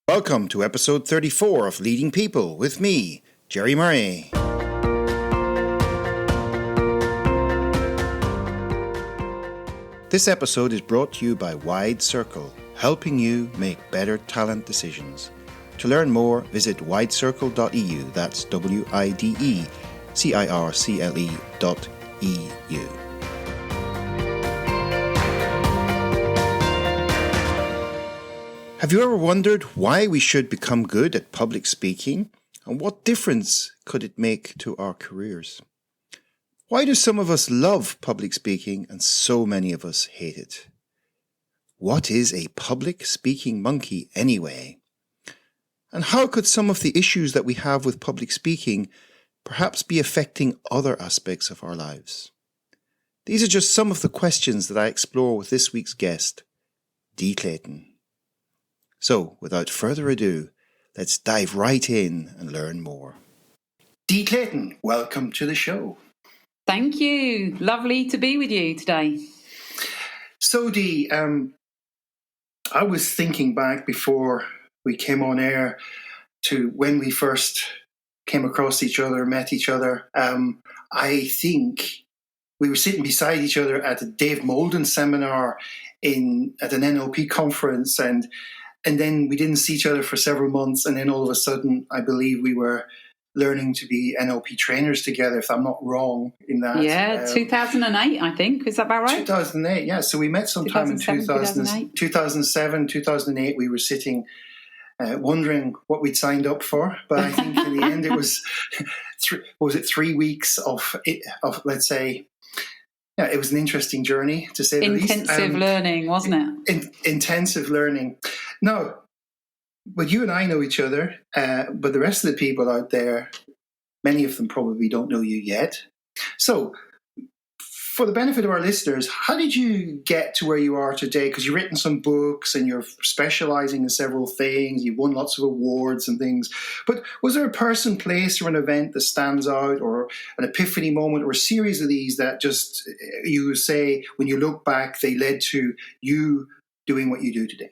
Welcome to episode 34 of Leading People with me, Jerry Murray. This episode is brought to you by Wide Circle, helping you make better talent decisions. To learn more, visit widecircle.eu, that's WIDECIRCLE.eu. Have you ever wondered why we should become good at public speaking, and what difference could it make to our careers? Why do some of us love public speaking and so many of us hate it? What is a public speaking monkey anyway? And how could some of the issues that we have with public speaking perhaps be affecting other aspects of our lives? These are just some of the questions that I explore with this week's guest, Dee Clayton. So, without further ado, let's dive right in and learn more. Dee Clayton, welcome to the show. Thank you. Lovely to be with you today. So, Dee, I was thinking back before we came on air to when we first came across each other, met each other. I think we were sitting beside each other at a Dave Molden seminar at an NLP conference, and then we didn't see each other for several months, and then all of a sudden, I believe we were learning to be NLP trainers together, if I'm not wrong in that. Yeah, 2008, I think. Is that about right? 2008, yeah. So we met sometime in 2007, 2008. We were sitting wondering what we'd signed up for, but I think in the end it was, 3 weeks of let's say, yeah, it was an interesting journey, to say the least. Intensive learning, wasn't it? Intensive learning. Now, but you and I know each other, but the rest of the people out there, many of them probably don't know you yet. So, for the benefit of our listeners, how did you get to where you are today? Because you've written some books and you're specializing in several things. You've won lots of awards and things. But was there a person, place, or an event that stands out, or an epiphany moment, or a series of these that just, you say, when you look back, they led to you doing what you do today?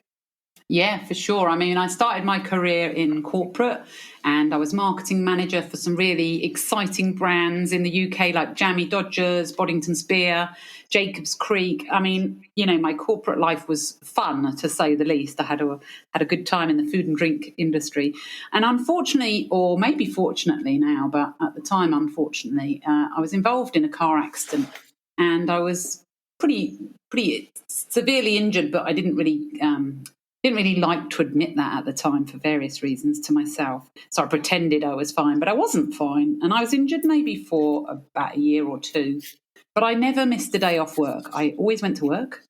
Yeah, for sure. I mean, I started my career in corporate and I was marketing manager for some really exciting brands in the UK like Jammy Dodgers, Boddington's Beer, Jacobs Creek. I mean, you know, my corporate life was fun, to say the least. I had a good time in the food and drink industry. And unfortunately, or maybe fortunately now, but at the time, unfortunately, I was involved in a car accident and I was pretty severely injured, but I didn't really like to admit that at the time for various reasons to myself. So I pretended I was fine, but I wasn't fine. And I was injured maybe for about a year or two, but I never missed a day off work. I always went to work.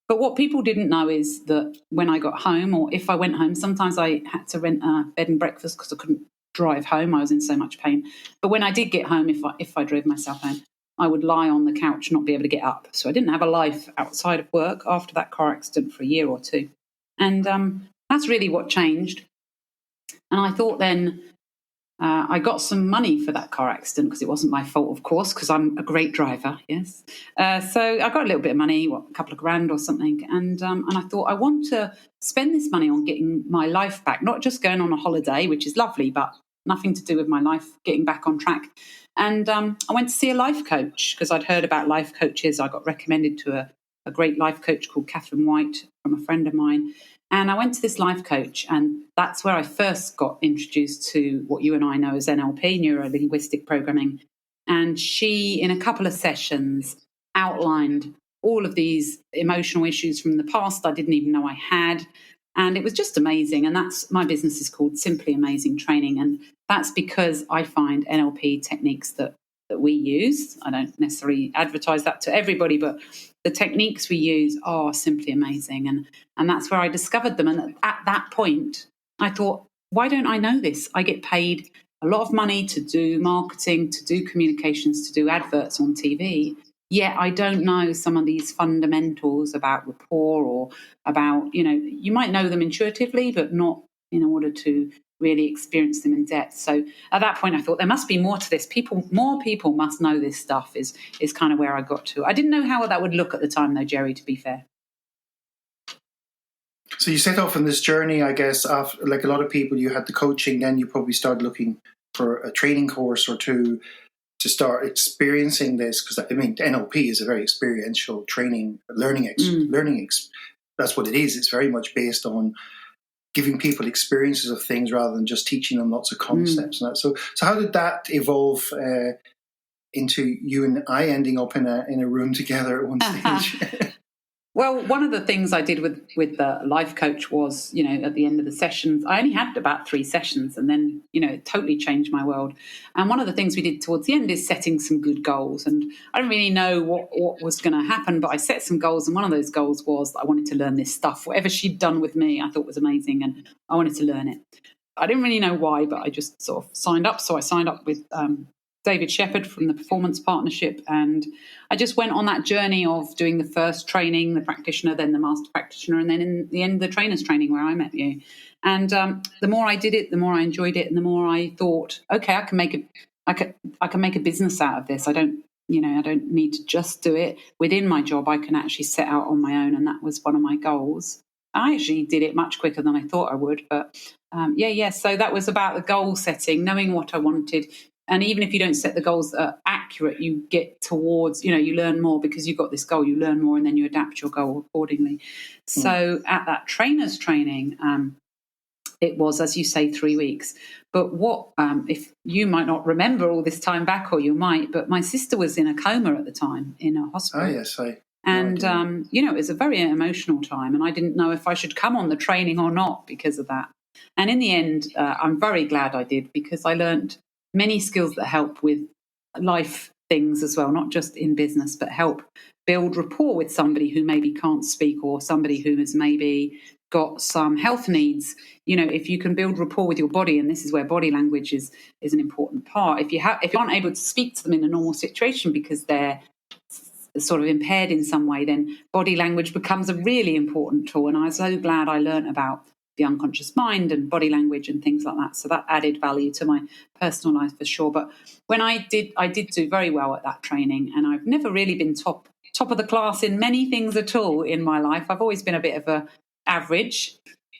But what people didn't know is that when I got home, or if I went home, sometimes I had to rent a bed and breakfast because I couldn't drive home. I was in so much pain. But when I did get home, if I drove myself home, I would lie on the couch, not be able to get up. So I didn't have a life outside of work after that car accident for a year or two. And that's really what changed. And I thought then I got some money for that car accident because it wasn't my fault, of course, because I'm a great driver, yes. So I got a little bit of money, a couple of grand or something. And I thought I want to spend this money on getting my life back, not just going on a holiday, which is lovely, but nothing to do with my life, getting back on track. And I went to see a life coach because I'd heard about life coaches. I got recommended to a great life coach called Catherine White from a friend of mine. And I went to this life coach, and that's where I first got introduced to what you and I know as NLP, neuro-linguistic programming. And she, in a couple of sessions, outlined all of these emotional issues from the past I didn't even know I had. And it was just amazing. And that's, my business is called Simply Amazing Training. And that's because I find NLP techniques that we use, I don't necessarily advertise that to everybody, but the techniques we use are simply amazing. And that's where I discovered them. And at that point, I thought, why don't I know this? I get paid a lot of money to do marketing, to do communications, to do adverts on TV. Yet I don't know some of these fundamentals about rapport or about, you might know them intuitively, but not in order to really experience them in depth. So at that point, I thought there must be more to this. More people must know this stuff is kind of where I got to. I didn't know how that would look at the time, though, Jerry, to be fair. So you set off on this journey, I guess, after, like a lot of people, you had the coaching, then you probably started looking for a training course or two to start experiencing this. Because, I mean, NLP is a very experiential training, that's what it is. It's very much based on giving people experiences of things rather than just teaching them lots of concepts. And that. So how did that evolve into you and I ending up in a room together at one stage? Well, one of the things I did with the life coach was, at the end of the sessions, I only had about 3 sessions, and then, it totally changed my world. And one of the things we did towards the end is setting some good goals. And I didn't really know what was going to happen, but I set some goals. And one of those goals was that I wanted to learn this stuff. Whatever she'd done with me, I thought was amazing, and I wanted to learn it. I didn't really know why, but I just sort of signed up. So I signed up with David Shepherd from the Performance Partnership, and I just went on that journey of doing the first training, the practitioner, then the master practitioner, and then in the end the trainer's training where I met you. And the more I did it, the more I enjoyed it, and the more I thought, okay, I can make a business out of this. I don't need to just do it within my job. I can actually set out on my own, and that was one of my goals. I actually did it much quicker than I thought I would, but so that was about the goal setting, knowing what I wanted. And even if you don't set the goals that are accurate, you get towards, you learn more because you've got this goal, you learn more, and then you adapt your goal accordingly. So at that trainer's training, it was, as you say, 3 weeks. But what, if you might not remember all this time back, or you might, but my sister was in a coma at the time in a hospital. Oh, yes, And, it was a very emotional time, and I didn't know if I should come on the training or not because of that. And in the end, I'm very glad I did, because I learned many skills that help with life things as well, not just in business, but help build rapport with somebody who maybe can't speak, or somebody who has maybe got some health needs. If you can build rapport with your body, and this is where body language is an important part. If you aren't able to speak to them in a normal situation because they're sort of impaired in some way, then body language becomes a really important tool. And I was so glad I learned about the unconscious mind and body language and things like that. So that added value to my personal life for sure. But when I did do very well at that training, and I've never really been top of the class in many things at all in my life. I've always been a bit of a average.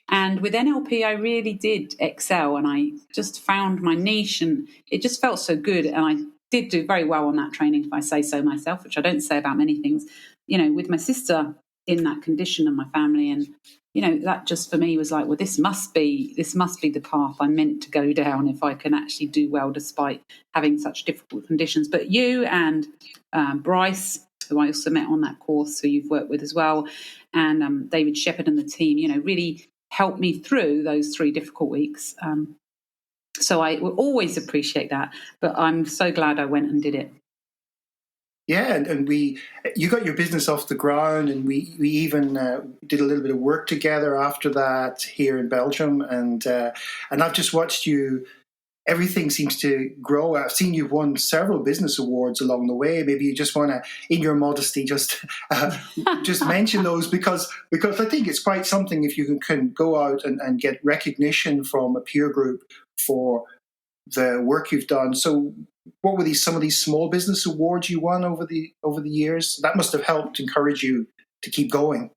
And with NLP, I really did excel, and I just found my niche, and it just felt so good. And I did do very well on that training, if I say so myself, which I don't say about many things, with my sister in that condition and my family. And that just for me was like, well, this must be the path I'm meant to go down if I can actually do well despite having such difficult conditions. But you and Bryce, who I also met on that course, who you've worked with as well, and David Shepherd and the team, really helped me through those 3 difficult weeks. So I will always appreciate that. But I'm so glad I went and did it. Yeah, and you got your business off the ground, and we even did a little bit of work together after that here in Belgium, and I've just watched you. Everything seems to grow. I've seen you've won several business awards along the way. Maybe you just want to, in your modesty, just mention those because I think it's quite something if you can go out and get recognition from a peer group for the work you've done. So what were some of these small business awards you won over the years? That must have helped encourage you to keep going.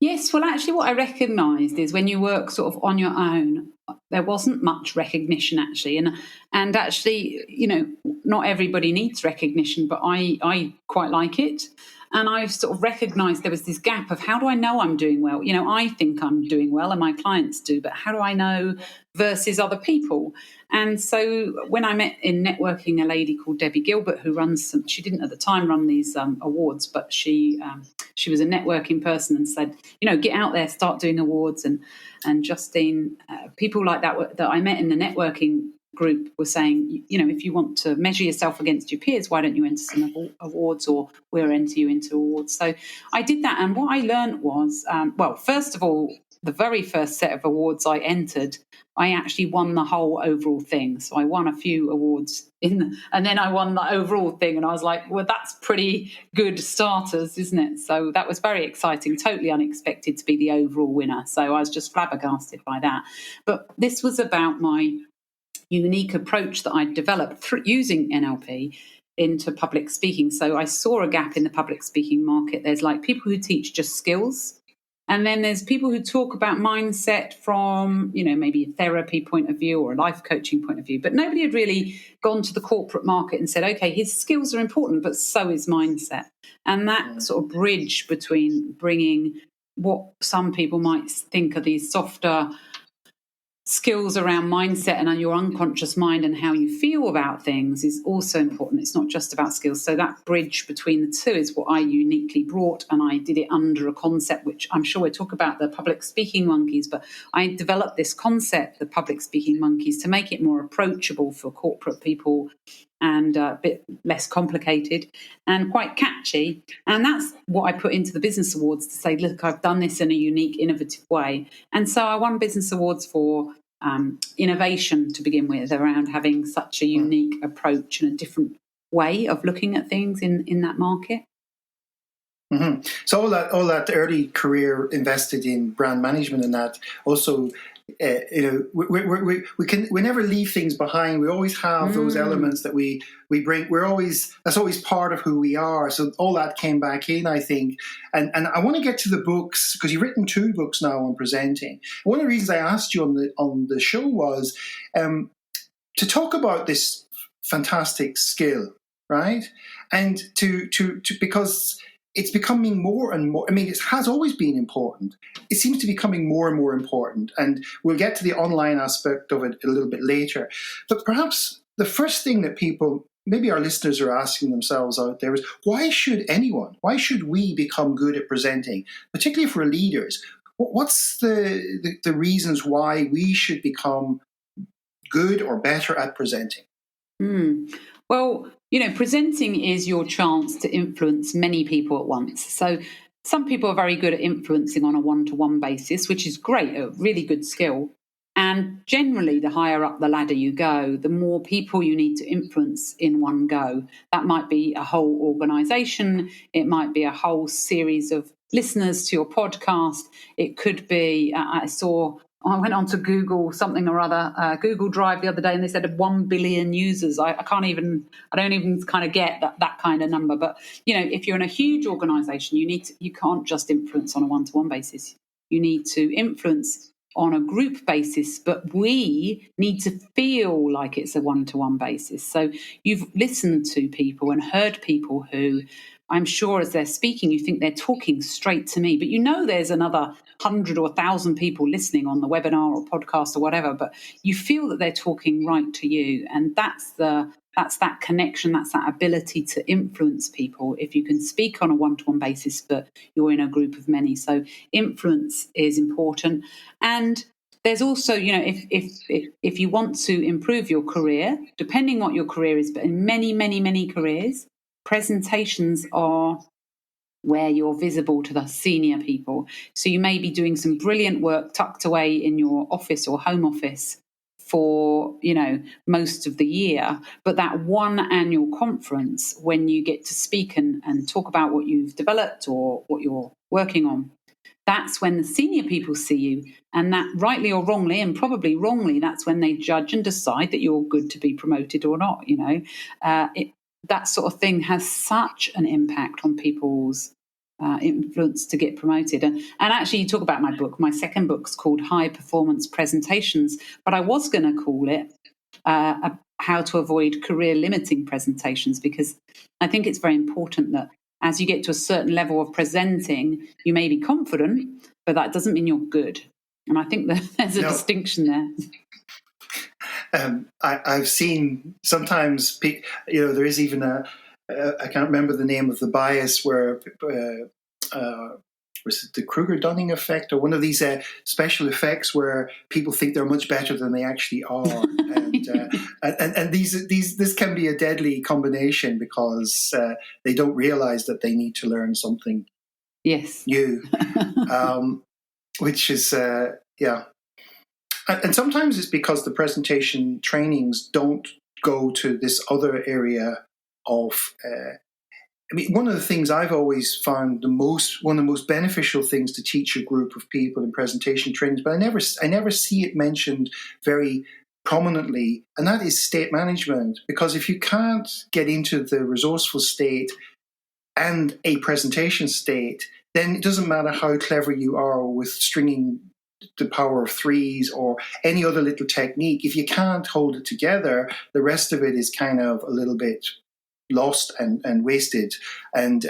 Yes, well, actually, what I recognised is when you work sort of on your own, there wasn't much recognition actually, and actually, not everybody needs recognition, but I quite like it. And I've sort of recognised there was this gap of how do I know I'm doing well? I think I'm doing well, and my clients do, but how do I know versus other people? And so when I met in networking a lady called Debbie Gilbert, who runs she didn't at the time run these awards, but she was a networking person and said, get out there, start doing awards. And Justine, people like that I met in the networking group were saying, if you want to measure yourself against your peers, why don't you enter some awards, or we'll enter you into awards. So I did that. And what I learned was, first of all, the very first set of awards I entered, I actually won the whole overall thing. So I won a few awards and then I won the overall thing. And I was like, well, that's pretty good starters, isn't it? So that was very exciting, totally unexpected to be the overall winner. So I was just flabbergasted by that. But this was about my unique approach that I'd developed through using NLP into public speaking. So I saw a gap in the public speaking market. There's like people who teach just skills, And then there's people who talk about mindset from, maybe a therapy point of view or a life coaching point of view. But nobody had really gone to the corporate market and said, okay, his skills are important, but so is mindset. And that sort of bridge between bringing what some people might think are these softer skills around mindset and your unconscious mind and how you feel about things is also important. It's not just about skills. So that bridge between the two is what I uniquely brought, and I did it under a concept which I'm sure we'll talk about, the public speaking monkeys, but I developed this concept, the public speaking monkeys, to make it more approachable for corporate people and a bit less complicated and quite catchy. And that's what I put into the Business Awards to say, look, I've done this in a unique, innovative way. And so I won Business Awards for innovation to begin with, around having such a unique approach and a different way of looking at things in that market. Mm-hmm. So all that early career invested in brand management and that also, we never leave things behind. We always have those elements that we bring. That's always part of who we are. So all that came back in, I think. And I want to get to the books, because you've written 2 books now on presenting. One of the reasons I asked you on the show was to talk about this fantastic skill, right? And to because it's becoming more and more. I mean, it has always been important. It seems to be becoming more and more important. And we'll get to the online aspect of it a little bit later. But perhaps the first thing that people, maybe our listeners, are asking themselves out there is, why should we become good at presenting, particularly if we're leaders? What's the reasons why we should become good or better at presenting? Well, presenting is your chance to influence many people at once. So some people are very good at influencing on a one-to-one basis, which is great, a really good skill. And generally, the higher up the ladder you go, the more people you need to influence in one go. That might be a whole organization. It might be a whole series of listeners to your podcast. It could be, I went on to Google something or other, Google Drive the other day, and they said 1 billion users. I don't even kind of get that kind of number. But, if you're in a huge organization, you can't just influence on a one-to-one basis. You need to influence on a group basis, but we need to feel like it's a one-to-one basis. So you've listened to people and heard people who, I'm sure as they're speaking, you think they're talking straight to me, but there's another 100 or 1,000 people listening on the webinar or podcast or whatever, but you feel that they're talking right to you. And that's that connection, that's that ability to influence people if you can speak on a one-to-one basis, but you're in a group of many. So influence is important. And there's also, if you want to improve your career, depending what your career is, but in many, many, many careers, presentations are where you're visible to the senior people. So you may be doing some brilliant work tucked away in your office or home office for, most of the year. But that one annual conference, when you get to speak and talk about what you've developed or what you're working on, that's when the senior people see you. And that, rightly or wrongly, and probably wrongly, that's when they judge and decide that you're good to be promoted or not. That sort of thing has such an impact on people's influence to get promoted. And actually, you talk about my book. My second book's called High Performance Presentations, but I was going to call it How to Avoid Career Limiting Presentations, because I think it's very important that as you get to a certain level of presenting, you may be confident, but that doesn't mean you're good. And I think that there's a distinction there. I've seen sometimes, there is even I can't remember the name of the bias where was it the Kruger-Dunning effect or one of these special effects where people think they're much better than they actually are, and this can be a deadly combination because they don't realize that they need to learn something new, which is and sometimes it's because the presentation trainings don't go to this other area of one of the things I've always found one of the most beneficial things to teach a group of people in presentation trainings, but I never see it mentioned very prominently, and that is state management. Because if you can't get into the resourceful state and a presentation state, then it doesn't matter how clever you are with stringing the power of threes or any other little technique. If you can't hold it together, the rest of it is kind of a little bit lost and wasted. And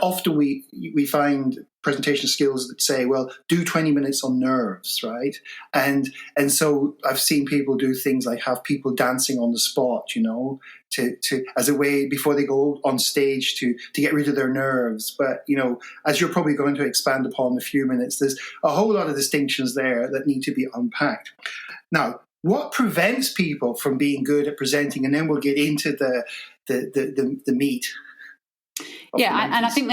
often we find presentation skills that say, well, do 20 minutes on nerves, right? And so I've seen people do things like have people dancing on the spot, you know, to as a way before they go on stage to get rid of their nerves. But, you know, as you're probably going to expand upon in a few minutes, there's a whole lot of distinctions there that need to be unpacked. Now, what prevents people from being good at presenting? And then we'll get into the meat. Yeah, and I think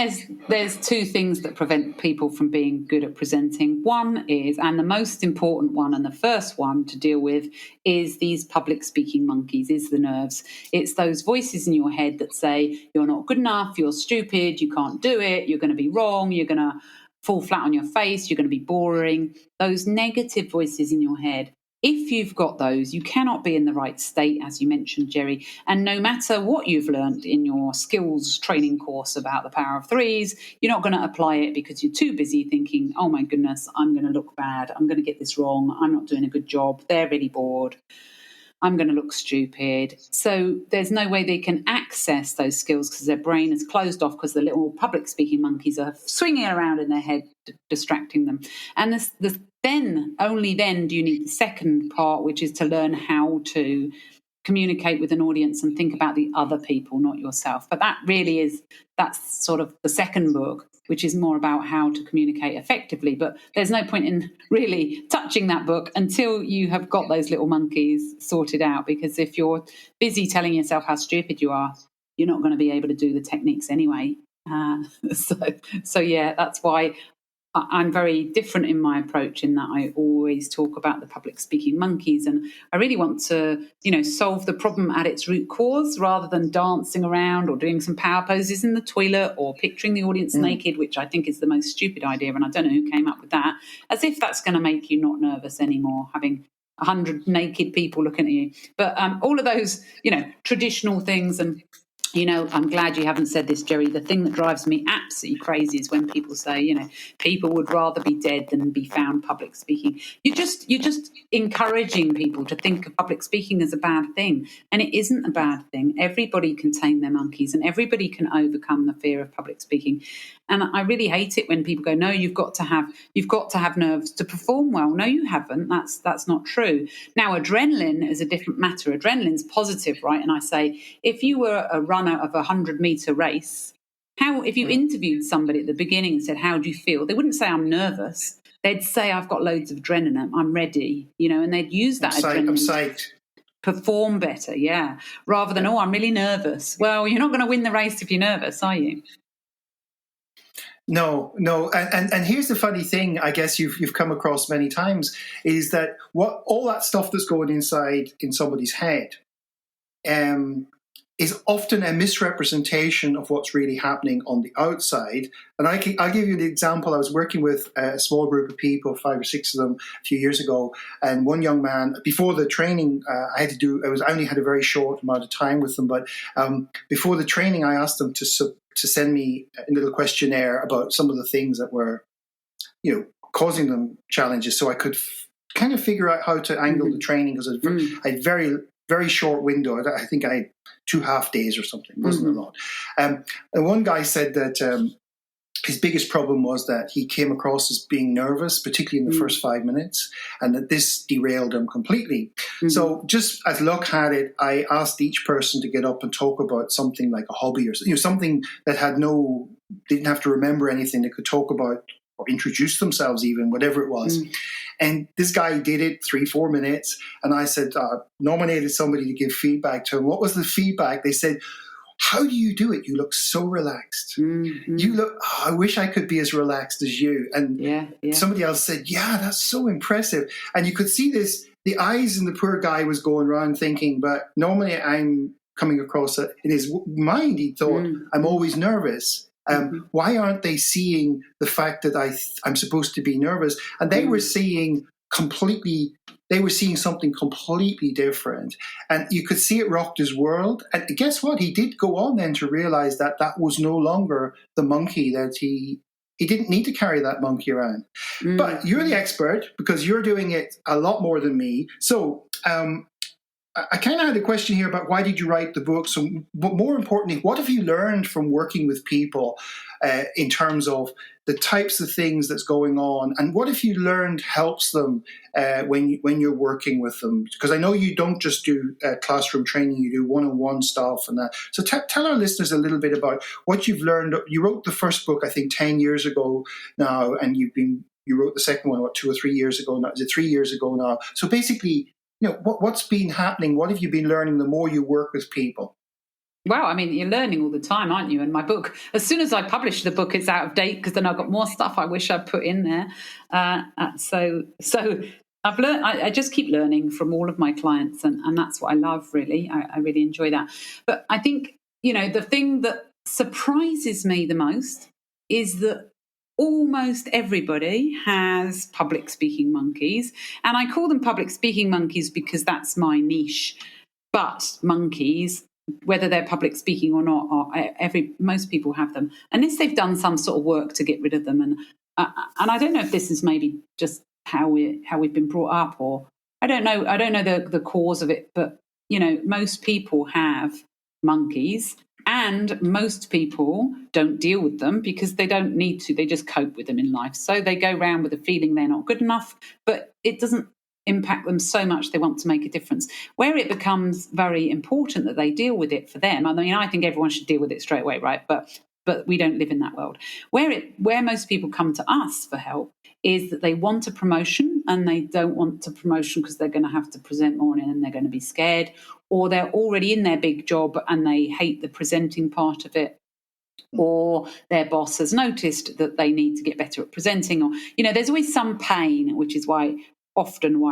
there's two things that prevent people from being good at presenting. One is, and the most important one, and the first one to deal with, is these public speaking monkeys, is the nerves. It's those voices in your head that say, you're not good enough, you're stupid, you can't do it, you're going to be wrong, you're going to fall flat on your face, you're going to be boring. Those negative voices in your head. If you've got those, you cannot be in the right state, as you mentioned, Jerry. And no matter what you've learned in your skills training course about the power of threes, you're not going to apply it because you're too busy thinking, oh my goodness, I'm going to look bad. I'm going to get this wrong. I'm not doing a good job. They're really bored. I'm going to look stupid. So there's no way they can access those skills because their brain is closed off because the little public speaking monkeys are swinging around in their head, distracting them. And only then do you need the second part, which is to learn how to communicate with an audience and think about the other people, not yourself. But that's sort of the second book, which is more about how to communicate effectively. But there's no point in really touching that book until you have got those little monkeys sorted out, because if you're busy telling yourself how stupid you are, you're not going to be able to do the techniques anyway. So yeah, that's why I'm very different in my approach, in that I always talk about the public speaking monkeys, and I really want to, solve the problem at its root cause rather than dancing around or doing some power poses in the toilet or picturing the audience naked, which I think is the most stupid idea, and I don't know who came up with that, as if that's going to make you not nervous anymore, having 100 naked people looking at you. But all of those, traditional things. And I'm glad you haven't said this, Jerry. The thing that drives me absolutely crazy is when people say, people would rather be dead than be found public speaking. You're just encouraging people to think of public speaking as a bad thing, and it isn't a bad thing. Everybody can tame their monkeys, and everybody can overcome the fear of public speaking. And I really hate it when people go, "No, you've got to have nerves to perform well." No, you haven't. That's not true. Now, adrenaline is a different matter. Adrenaline's positive, right? And I say, if you were a runner of a 100-meter race, if you interviewed somebody at the beginning and said, "How do you feel?" They wouldn't say, "I'm nervous." They'd say, "I've got loads of adrenaline. I'm ready." And they'd use that adrenaline. I'm psyched. Perform better, yeah. Rather than, "Oh, I'm really nervous." Well, you're not going to win the race if you're nervous, are you? No, and here's the funny thing, I guess you've come across many times, is that all that stuff that's going inside in somebody's head is often a misrepresentation of what's really happening on the outside. And I'll give you an example. I was working with a small group of people, 5 or 6 of them, a few years ago, and one young man, before the training I only had a very short amount of time with them, but before the training I asked them to send me a little questionnaire about some of the things that were, causing them challenges, so I could kind of figure out how to angle the training, because I had very, very short window. I think I had 2 half days or something. It wasn't a lot. And one guy said that his biggest problem was that he came across as being nervous, particularly in the first 5 minutes, and that this derailed him completely. So just as luck had it, I asked each person to get up and talk about something like a hobby or something that didn't have to remember anything. They could talk about or introduce themselves even, whatever it was. And this guy did it 3-4 minutes. And I said, nominated somebody to give feedback to him. What was the feedback? They said, "How do you do it? You look so relaxed. You look, I wish I could be as relaxed as you." And somebody else said, "Yeah, that's so impressive." And you could see the eyes in the poor guy was going around thinking, but normally I'm coming across it. In his mind, he thought, I'm always nervous. Why aren't they seeing the fact that I'm supposed to be nervous? And they were seeing something completely different. And you could see it rocked his world. And guess what? He did go on then to realize that was no longer the monkey that he he didn't need to carry that monkey around. But you're the expert because you're doing it a lot more than me. So I kind of had a question here about why did you write the book? So, but more importantly, what have you learned from working with people in terms of the types of things that's going on, and what have you learned helps them when you're working with them? Because I know you don't just do classroom training; you do one-on-one stuff and that. So, tell our listeners a little bit about what you've learned. You wrote the first book, I think, 10 years ago now, and you wrote the second one, 2 or 3 years ago now? Is it 3 years ago now? So basically, what's been happening? What have you been learning the more you work with people? Well, I mean, you're learning all the time, aren't you? And my book, as soon as I publish the book, it's out of date because then I've got more stuff I wish I'd put in there. So I've learned. I just keep learning from all of my clients, and that's what I love. Really, I really enjoy that. But I think the thing that surprises me the most is that almost everybody has public speaking monkeys, and I call them public speaking monkeys because that's my niche. But monkeys, whether they're public speaking or not, most people have them unless they've done some sort of work to get rid of them. And I don't know if this is maybe just how we've been brought up, or I don't know the cause of it. But most people have monkeys, and most people don't deal with them because they don't need to. They just cope with them in life. So they go around with a feeling they're not good enough, but it doesn't impact them so much they want to make a difference. Where it becomes very important that they deal with it for them, I mean, I think everyone should deal with it straight away, right? But we don't live in that world. Where most people come to us for help is that they want a promotion, and they don't want a promotion because they're going to have to present more and they're going to be scared, or they're already in their big job and they hate the presenting part of it, or their boss has noticed that they need to get better at presenting, or there's always some pain, which is why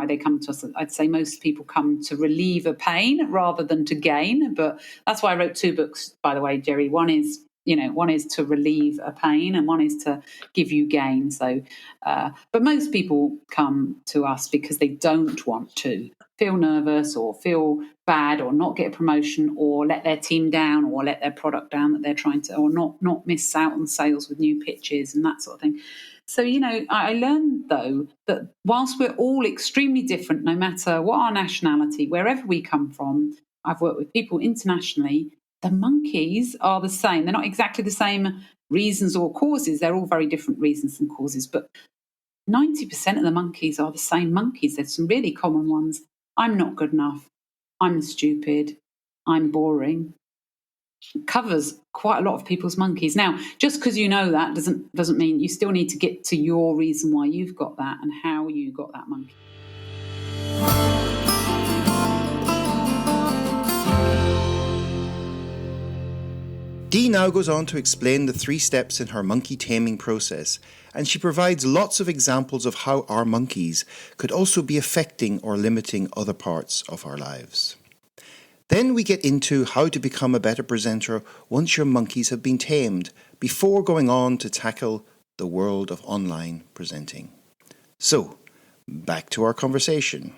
they come to us. I'd say most people come to relieve a pain rather than to gain. But that's why I wrote 2 books, by the way, Jerry. One is to relieve a pain, and one is to give you gain. So, but most people come to us because they don't want to feel nervous or feel bad or not get a promotion or let their team down or let their product down that they're trying to, or not miss out on sales with new pitches and that sort of thing. So, I learned, though, that whilst we're all extremely different, no matter what our nationality, wherever we come from, I've worked with people internationally, the monkeys are the same. They're not exactly the same reasons or causes. They're all very different reasons and causes, but 90% of the monkeys are the same monkeys. There's some really common ones. I'm not good enough. I'm stupid. I'm boring. Covers quite a lot of people's monkeys. Now, just because you know that doesn't mean you still need to get to your reason why you've got that and how you got that monkey. Dee now goes on to explain the 3 steps in her monkey taming process, and she provides lots of examples of how our monkeys could also be affecting or limiting other parts of our lives. Then we get into how to become a better presenter once your monkeys have been tamed, before going on to tackle the world of online presenting. So, back to our conversation.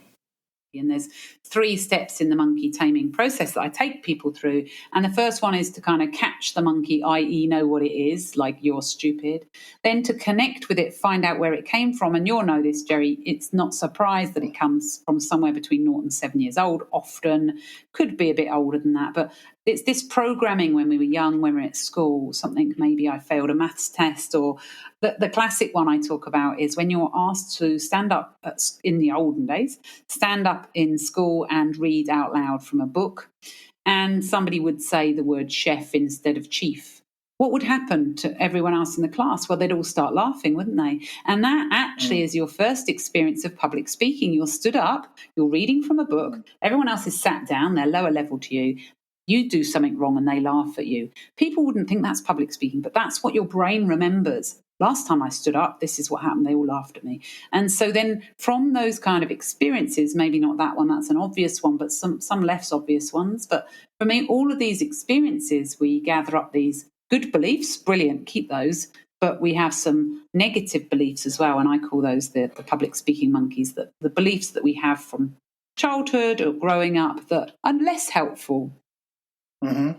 And there's 3 steps in the monkey taming process that I take people through. And the first one is to kind of catch the monkey, i.e. know what it is, like you're stupid. Then to connect with it, find out where it came from. And you'll know this, Jerry, it's not surprised that it comes from somewhere between 0 and 7 years old, often, could be a bit older than that. But it's this programming when we were young, when we were at school, something maybe I failed a maths test, or the classic one I talk about is when you're asked to stand up in the olden days, stand up in school and read out loud from a book, and somebody would say the word chef instead of chief. What would happen to everyone else in the class? Well, they'd all start laughing, wouldn't they? And that actually is your first experience of public speaking. You're stood up, you're reading from a book, everyone else is sat down, they're lower level to you. You do something wrong and they laugh at you. People wouldn't think that's public speaking, but that's what your brain remembers. Last time I stood up, this is what happened. They all laughed at me. And so then from those kind of experiences, maybe not that one, that's an obvious one, but some less obvious ones. But for me, all of these experiences, we gather up these good beliefs, brilliant, keep those. But we have some negative beliefs as well. And I call those the public speaking monkeys, the beliefs that we have from childhood or growing up that are less helpful. Mm-hmm.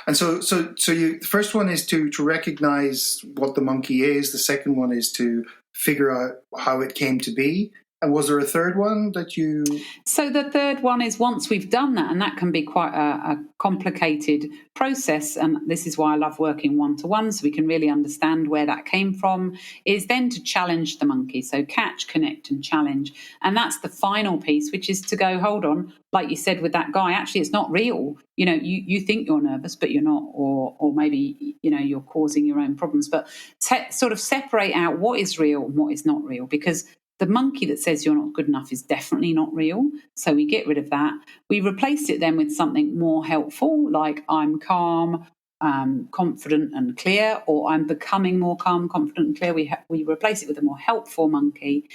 And the first one is to recognize what the monkey is. The second one is to figure out how it came to be. And was there a third one that you... So the third one is once we've done that, and that can be quite a complicated process, and this is why I love working one-to-one, so we can really understand where that came from, is then to challenge the monkey. So catch, connect, and challenge. And that's the final piece, which is to go, hold on, like you said with that guy, actually it's not real. You know, you think you're nervous, but you're not, or maybe, you know, you're causing your own problems. But sort of separate out what is real and what is not real, because the monkey that says you're not good enough is definitely not real. So we get rid of that. We replace it then with something more helpful, like I'm calm, confident and clear, or I'm becoming more calm, confident and clear. We replace it with a more helpful monkey.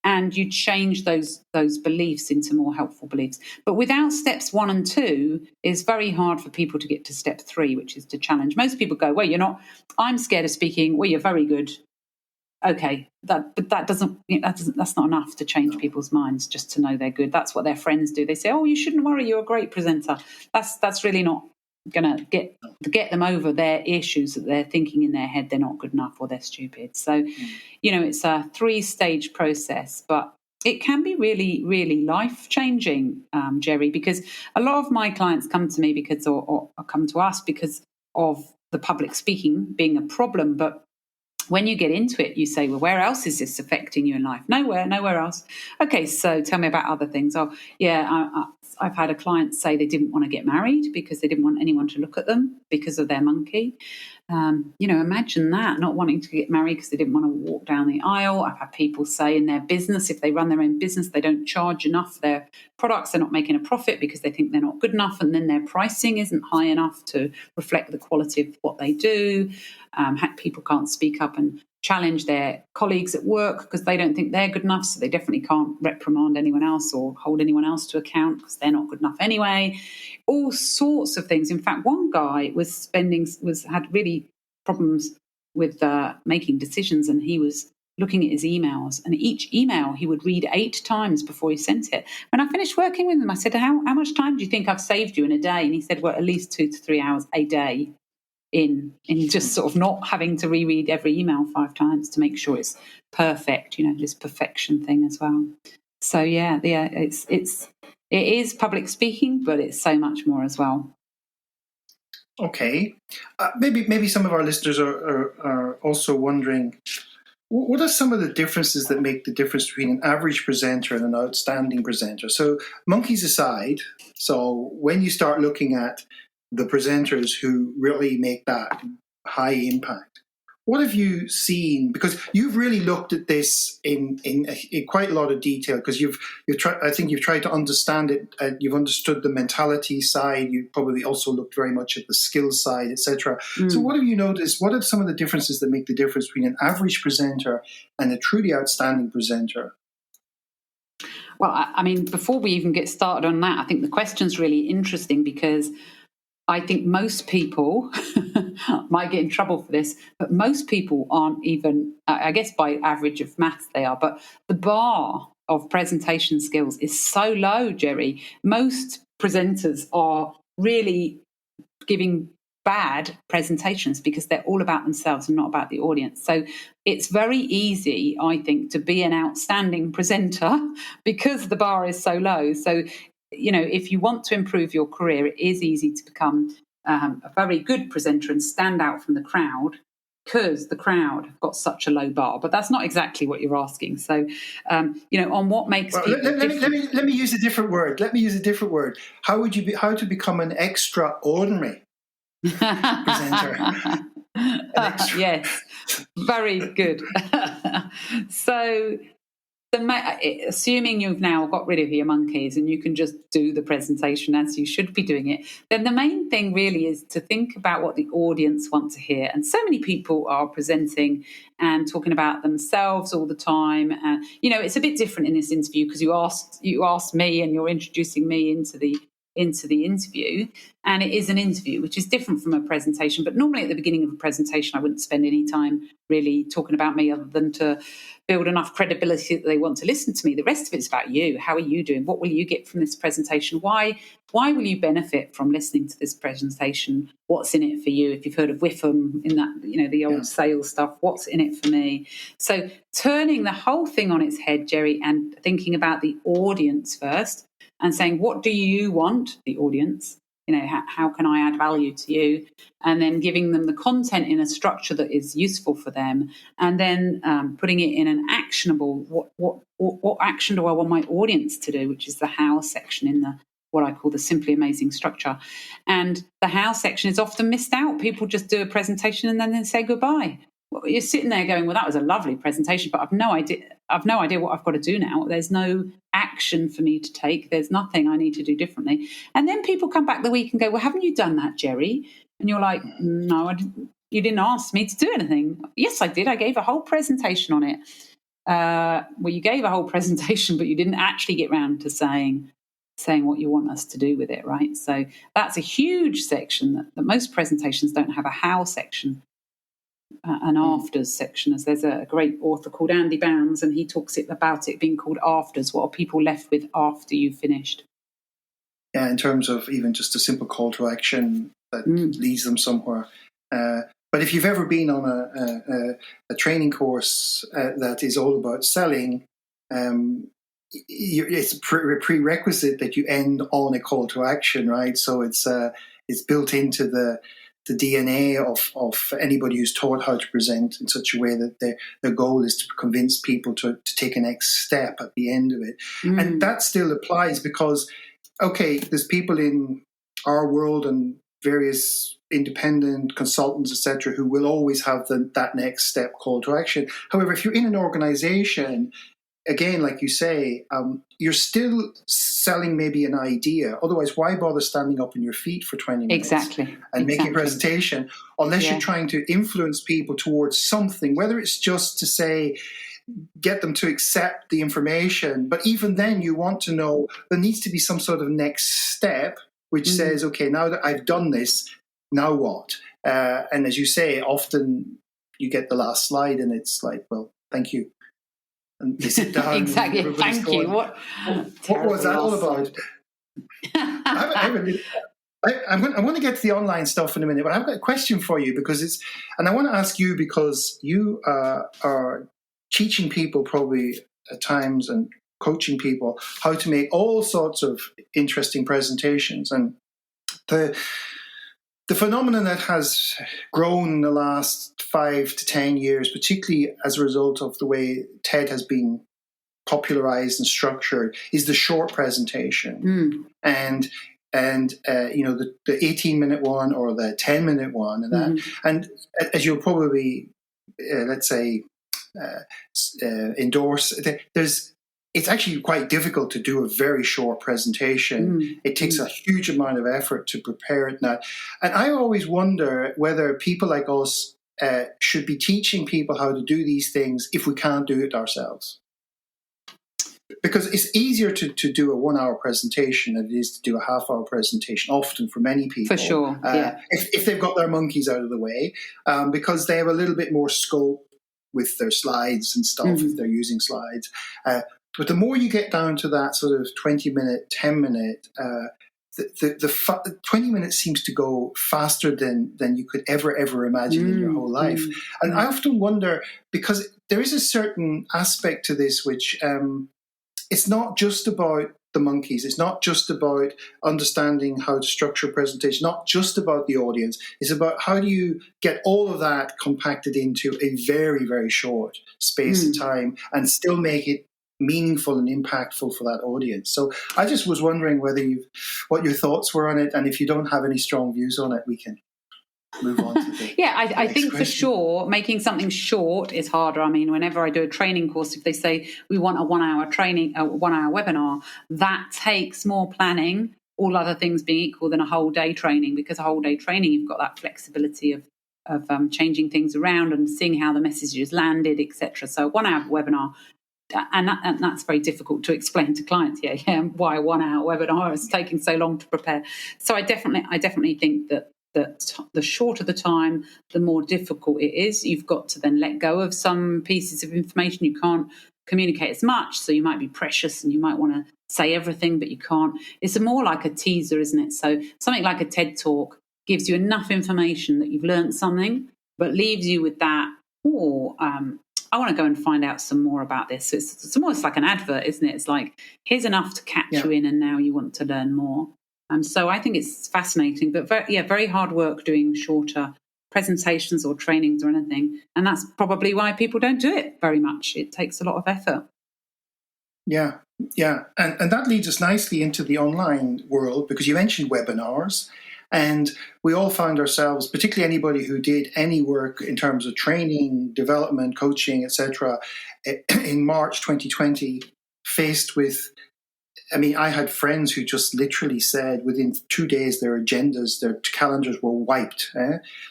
And you change those beliefs into more helpful beliefs. But without steps 1 and 2, it's very hard for people to get to step 3, which is to challenge. Most people go, well, you're not, I'm scared of speaking. Well, you're very good. Okay, that's not enough to change people's minds just to know they're good. That's what their friends do. They say, "Oh, you shouldn't worry, you're a great presenter." That's really not going to get them over their issues that they're thinking in their head they're not good enough or they're stupid. So, you know, it's a 3-stage process, but it can be really, really life changing, Jerry, because a lot of my clients come to me because or come to us because of the public speaking being a problem, but when you get into it, you say, well, where else is this affecting you in life? Nowhere else. Okay, so tell me about other things. Oh, yeah, I've had a client say they didn't want to get married because they didn't want anyone to look at them because of their monkey. You know, imagine that, not wanting to get married because they didn't want to walk down the aisle. I've had people say in their business, if they run their own business, they don't charge enough for their products. They're not making a profit because they think they're not good enough, and then their pricing isn't high enough to reflect the quality of what they do. People can't speak up and challenge their colleagues at work because they don't think they're good enough, so they definitely can't reprimand anyone else or hold anyone else to account because they're not good enough anyway. All sorts of things. In fact, one guy had really problems with making decisions, and he was looking at his emails, and each email he would read 8 times before he sent it. When I finished working with him, I said, how much time do you think I've saved you in a day? And he said, well, at least 2 to 3 hours a day in just sort of not having to reread every email 5 times to make sure it's perfect, you know, this perfection thing as well. So yeah, it is public speaking, but it's so much more as well. Okay, maybe some of our listeners are also wondering, what are some of the differences that make the difference between an average presenter and an outstanding presenter? So monkeys aside, so when you start looking at the presenters who really make that high impact, what have you seen? Because you've really looked at this in quite a lot of detail, because I think you've tried to understand it. You've understood the mentality side. You probably also looked very much at the skill side, etc. So what have you noticed? What are some of the differences that make the difference between an average presenter and a truly outstanding presenter? Well, I mean, before we even get started on that, I think the question's really interesting, because I think most people might get in trouble for this, but most people aren't even, I guess by average of maths they are, but the bar of presentation skills is so low, Jerry. Most presenters are really giving bad presentations because they're all about themselves and not about the audience. So it's very easy, I think, to be an outstanding presenter because the bar is so low. So, you know, if you want to improve your career, it is easy to become a very good presenter and stand out from the crowd because the crowd have got such a low bar. But that's not exactly what you're asking. So, you know, on what makes people let me use a different word. How to become an extraordinary presenter? Yes, very good. So, assuming you've now got rid of your monkeys and you can just do the presentation as you should be doing it, then the main thing really is to think about what the audience want to hear. And so many people are presenting and talking about themselves all the time. You know, it's a bit different in this interview because you asked me and you're introducing me into the into the interview. And it is an interview, which is different from a presentation. But normally at the beginning of a presentation, I wouldn't spend any time really talking about me other than to build enough credibility that they want to listen to me. The rest of it's about you. How are you doing? What will you get from this presentation? Why will you benefit from listening to this presentation? What's in it for you? If you've heard of WIFM in that, the old sales stuff, what's in it for me? So turning the whole thing on its head, Jerry, and thinking about the audience first and saying, what do you want, the audience? How can I add value to you? And then giving them the content in a structure that is useful for them, and then putting it in an actionable, what action do I want my audience to do, which is the how section in the what I call the Simply Amazing structure. And the how section is often missed out. People just do a presentation and then they say goodbye. Well, you're sitting there going, well, that was a lovely presentation, but I've no idea what I've got to do now. There's no action for me to take. There's nothing I need to do differently. And then people come back the week and go, well, haven't you done that, Jerry? And you're like, no, I didn't. You didn't ask me to do anything. Yes, I did. I gave a whole presentation on it. Well, you gave a whole presentation, but you didn't actually get round to saying what you want us to do with it, right? So that's a huge section that most presentations don't have a how section. An afters section, as there's a great author called Andy Bounds, and he talks about it being called afters. What are people left with after you've finished? Yeah, in terms of even just a simple call to action that leads them somewhere. But if you've ever been on a training course that is all about selling, it's a prerequisite that you end on a call to action, right? So it's built into the DNA of anybody who's taught how to present in such a way that their goal is to convince people to take a next step at the end of it. And that still applies because, okay, there's people in our world and various independent consultants, etc., who will always have that next step call to action. However, if you're in an organization, again, like you say, you're still selling maybe an idea. Otherwise, why bother standing up on your feet for 20 minutes and making a presentation unless you're trying to influence people towards something, whether it's just to say, get them to accept the information. But even then, you want to know there needs to be some sort of next step which says, okay, now that I've done this, now what? And as you say, often you get the last slide and it's like, well, thank you. And they sit down. Exactly. Thank going, you. What was that all about? I want to get to the online stuff in a minute, but I've got a question for you and I want to ask you because you are teaching people probably at times and coaching people how to make all sorts of interesting presentations. And the phenomenon that has grown in the last 5 to 10 years, particularly as a result of the way TED has been popularized and structured, is the short presentation. And the 18-minute one or the 10-minute one and that. And as you'll probably, let's say, endorse, it's actually quite difficult to do a very short presentation. It takes a huge amount of effort to prepare it. And I always wonder whether people like us should be teaching people how to do these things if we can't do it ourselves. Because it's easier to do a 1 hour presentation than it is to do a half-hour presentation, often for many people. For sure, if they've got their monkeys out of the way, because they have a little bit more scope with their slides and stuff, if they're using slides. But the more you get down to that sort of 20-minute, 10-minute, the 20 minutes seems to go faster than you could ever imagine in your whole life. And I often wonder, because there is a certain aspect to this which it's not just about the monkeys. It's not just about understanding how to structure a presentation, not just about the audience. It's about how do you get all of that compacted into a very, very short space of time and still make it meaningful and impactful for that audience. So I just was wondering what your thoughts were on it, and if you don't have any strong views on it, we can move on to the I think question. For sure making something short is harder. I mean, whenever I do a training course, if they say we want a 1 hour training, a 1 hour webinar, that takes more planning, all other things being equal, than a whole day training, because a whole day training you've got that flexibility of changing things around and seeing how the message is landed, etc. So a 1 hour webinar and that's very difficult to explain to clients. Why a 1 hour webinar is taking so long to prepare. So I definitely think that the shorter the time, the more difficult it is. You've got to then let go of some pieces of information. You can't communicate as much, so you might be precious and you might want to say everything, but you can't. It's more like a teaser, isn't it? So something like a TED Talk gives you enough information that you've learned something, but leaves you with that, I want to go and find out some more about this. So it's almost like an advert, isn't it? It's like, here's enough to catch you in, and now you want to learn more. So I think it's fascinating, but very hard work doing shorter presentations or trainings or anything. And that's probably why people don't do it very much. It takes a lot of effort. Yeah. And that leads us nicely into the online world, because you mentioned webinars. And we all found ourselves, particularly anybody who did any work in terms of training, development, coaching, etc., in March 2020, faced with, I had friends who just literally said within 2 days their agendas, their calendars were wiped.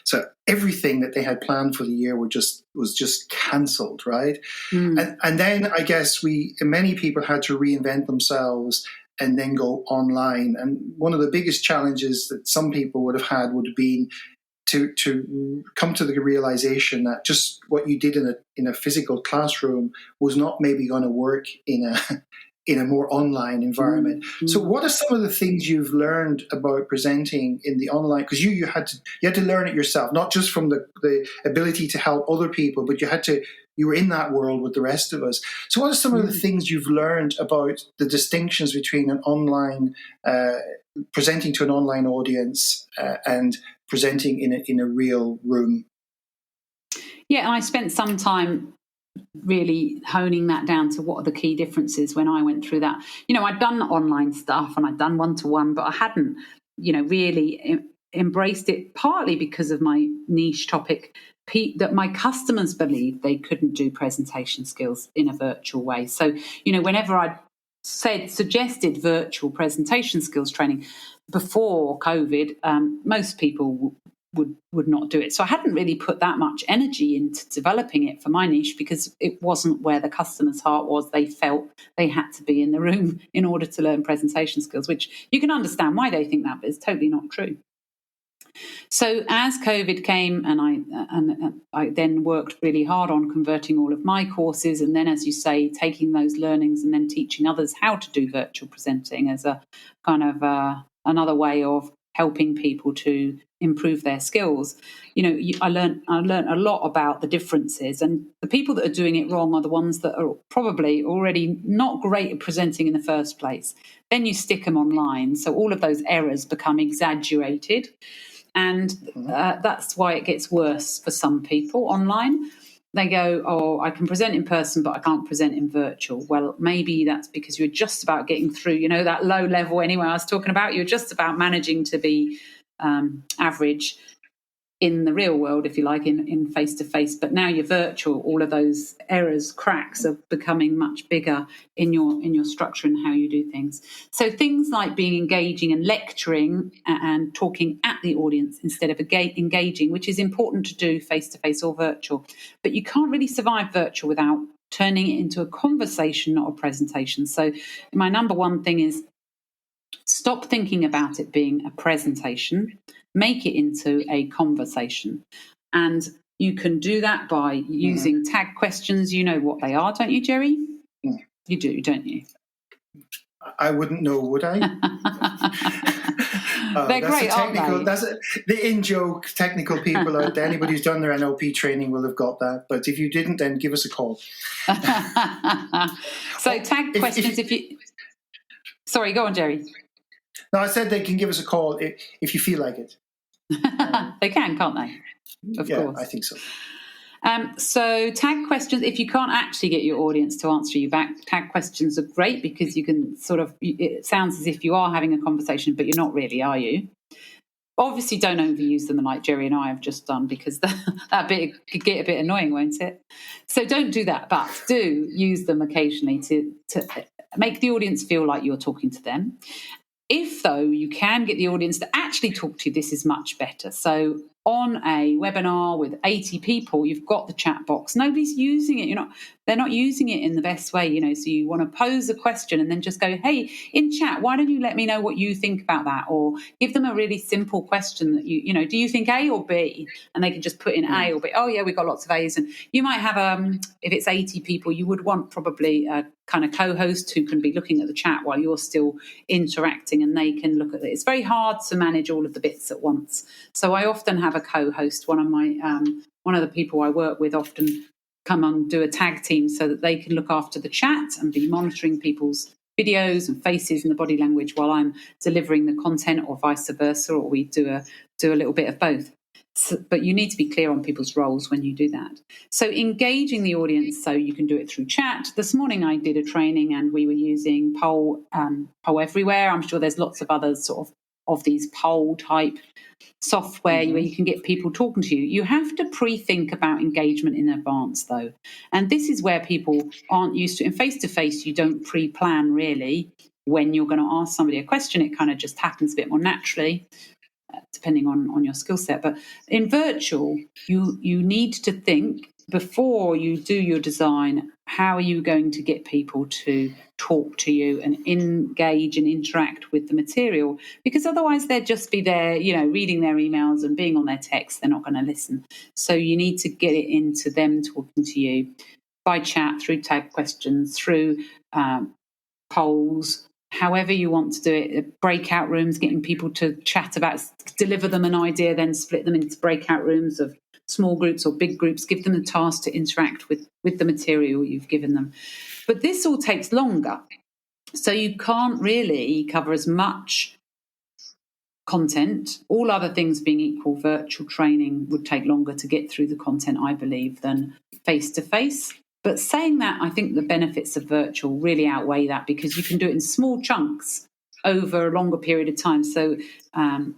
So everything that they had planned for the year was just cancelled, right? And then I guess many people had to reinvent themselves and then go online. And one of the biggest challenges that some people would have had would have been to come to the realization that just what you did in a physical classroom was not maybe going to work in a more online environment. So what are some of the things you've learned about presenting in the online? Because you had to learn it yourself, not just from the ability to help other people, but you were in that world with the rest of us. So what are some of the things you've learned about the distinctions between an online, presenting to an online audience and presenting in a real room? Yeah, and I spent some time really honing that down to what are the key differences when I went through that. I'd done online stuff and I'd done one-to-one, but I hadn't, really embraced it, partly because of my niche topic, that my customers believed they couldn't do presentation skills in a virtual way. So, whenever I'd suggested virtual presentation skills training before COVID, most people would not do it. So I hadn't really put that much energy into developing it for my niche, because it wasn't where the customer's heart was. They felt they had to be in the room in order to learn presentation skills, which you can understand why they think that, but it's totally not true. So as COVID came, and I then worked really hard on converting all of my courses, and then, as you say, taking those learnings and then teaching others how to do virtual presenting as a kind of another way of helping people to improve their skills. I learned a lot about the differences, and the people that are doing it wrong are the ones that are probably already not great at presenting in the first place. Then you stick them online, so all of those errors become exaggerated. And that's why it gets worse for some people online. They go, oh, I can present in person, but I can't present in virtual. Well, maybe that's because you're just about getting through, that low level anyway I was talking about. You're just about managing to be average in the real world, if you like, in face-to-face. But now you're virtual, all of those errors, cracks are becoming much bigger in your structure and how you do things. So things like being engaging and lecturing and talking at the audience instead of engaging, which is important to do face-to-face or virtual. But you can't really survive virtual without turning it into a conversation, not a presentation. So my number one thing is stop thinking about it being a presentation. Make it into a conversation. And you can do that by using tag questions. You know what they are, don't you, Jerry? You do, don't you? I wouldn't know, would I? They're great, aren't they? That's the in-joke technical people out there. Anybody who's done their NLP training will have got that. But if you didn't, then give us a call. So tag questions, if you... Sorry, go on, Jerry. No, I said they can give us a call if you feel like it. They can, can't they? Of course. I think so. So tag questions, if you can't actually get your audience to answer you back, tag questions are great, because you can it sounds as if you are having a conversation, but you're not really, are you? Obviously, don't overuse them like Jerry and I have just done, because that bit could get a bit annoying, won't it? So don't do that, but do use them occasionally to make the audience feel like you're talking to them. If, though, you can get the audience to actually talk to you, this is much better. So on a webinar with 80 people, you've got the chat box. Nobody's using it. they're not using it in the best way, so you want to pose a question and then just go, hey, in chat, why don't you let me know what you think about that? Or give them a really simple question that do you think A or B? And they can just put in A or B. Oh yeah, we've got lots of A's. And you might have, if it's 80 people, you would want probably a kind of co-host who can be looking at the chat while you're still interacting, and they can look at it. It's very hard to manage all of the bits at once. So I often have a co-host. One of the people I work with often come and do a tag team so that they can look after the chat and be monitoring people's videos and faces and the body language while I'm delivering the content, or vice versa, or we do a little bit of both. So, but you need to be clear on people's roles when you do that. So engaging the audience, so you can do it through chat. This morning I did a training and we were using Poll Everywhere. I'm sure there's lots of others sort of these poll type software where you can get people talking to you. You have to pre-think about engagement in advance, though. And this is where people aren't used to. In face-to-face, you don't pre-plan, really, when you're going to ask somebody a question. It kind of just happens a bit more naturally, depending on your skill set. But in virtual, you need to think before you do your design, how are you going to get people to talk to you and engage and interact with the material? Because otherwise they'd just be there, reading their emails and being on their text. They're not going to listen. So you need to get it into them talking to you by chat, through tag questions, through polls, however you want to do it. Breakout rooms, getting people to chat about, deliver them an idea, then split them into breakout rooms of small groups or big groups, give them a task to interact with the material you've given them. But this all takes longer. So you can't really cover as much content. All other things being equal, virtual training would take longer to get through the content, I believe, than face-to-face. But saying that, I think the benefits of virtual really outweigh that, because you can do it in small chunks over a longer period of time. So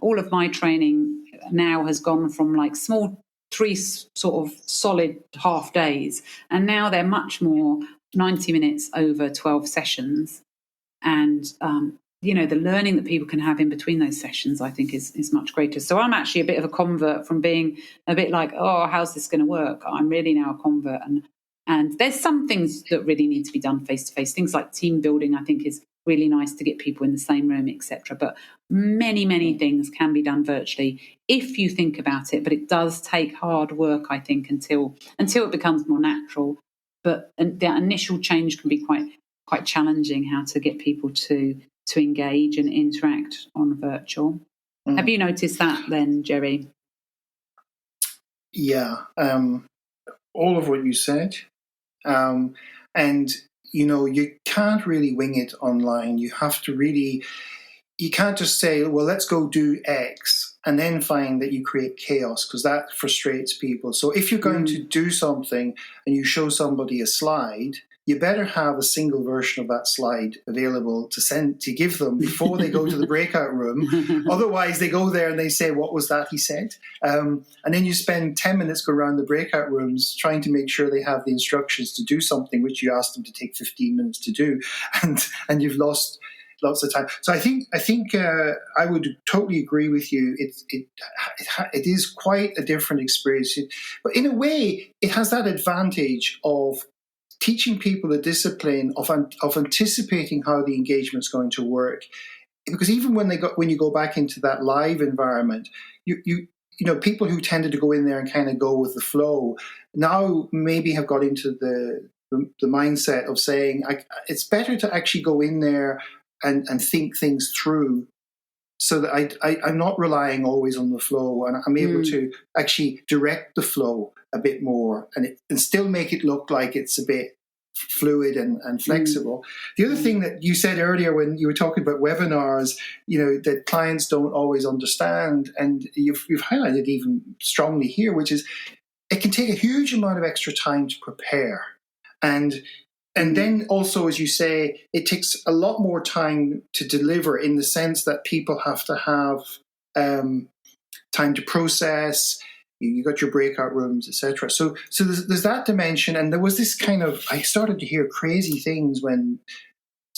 all of my training now has gone from like small 3 sort of solid half days, and now they're much more 90 minutes over 12 sessions. And the learning that people can have in between those sessions, I think, is much greater. So I'm actually a bit of a convert from being a bit like, oh, how's this going to work? I'm really now a convert. And there's some things that really need to be done face-to-face. Things like team building, I think, is really nice to get people in the same room, etc. But many, many things can be done virtually if you think about it. But it does take hard work, I think, until it becomes more natural. But the initial change can be quite challenging, how to get people to engage and interact on virtual. Have you noticed that then, Jerry? Yeah, all of what you said. And, you can't really wing it online. You have to really, you can't just say, well, let's go do X and then find that you create chaos, because that frustrates people. So if you're going to do something and you show somebody a slide, you better have a single version of that slide available to give them before they go to the breakout room. Otherwise, they go there and they say, what was that he said? And then you spend 10 minutes going around the breakout rooms trying to make sure they have the instructions to do something which you asked them to take 15 minutes to do. And you've lost lots of time. So I think I would totally agree with you. It is quite a different experience. But in a way, it has that advantage of teaching people the discipline of anticipating how the engagement is going to work, because even when you go back into that live environment, you people who tended to go in there and kind of go with the flow now maybe have got into the mindset of saying it's better to actually go in there and think things through, so that I'm not relying always on the flow, and I'm able to actually direct the flow a bit more and still make it look like it's a bit fluid and flexible. The other thing that you said earlier when you were talking about webinars, that clients don't always understand, and you've highlighted even strongly here, which is it can take a huge amount of extra time to prepare. And then also, as you say, it takes a lot more time to deliver, in the sense that people have to have time to process. You got your breakout rooms, etc. So there's that dimension. And there was this kind of, I started to hear crazy things when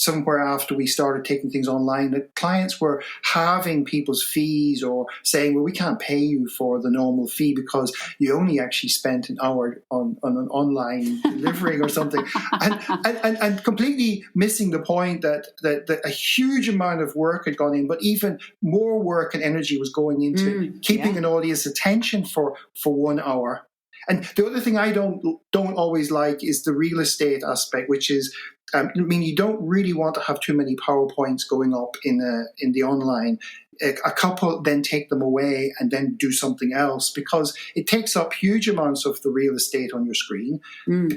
somewhere after we started taking things online that clients were halving people's fees or saying, well, we can't pay you for the normal fee because you only actually spent an hour on an online delivering or something, and completely missing the point that a huge amount of work had gone in, but even more work and energy was going into keeping an audience attention for 1 hour. And the other thing I don't always like is the real estate aspect, which is, you don't really want to have too many PowerPoints going up in the online. A couple then take them away and then do something else because it takes up huge amounts of the real estate on your screen.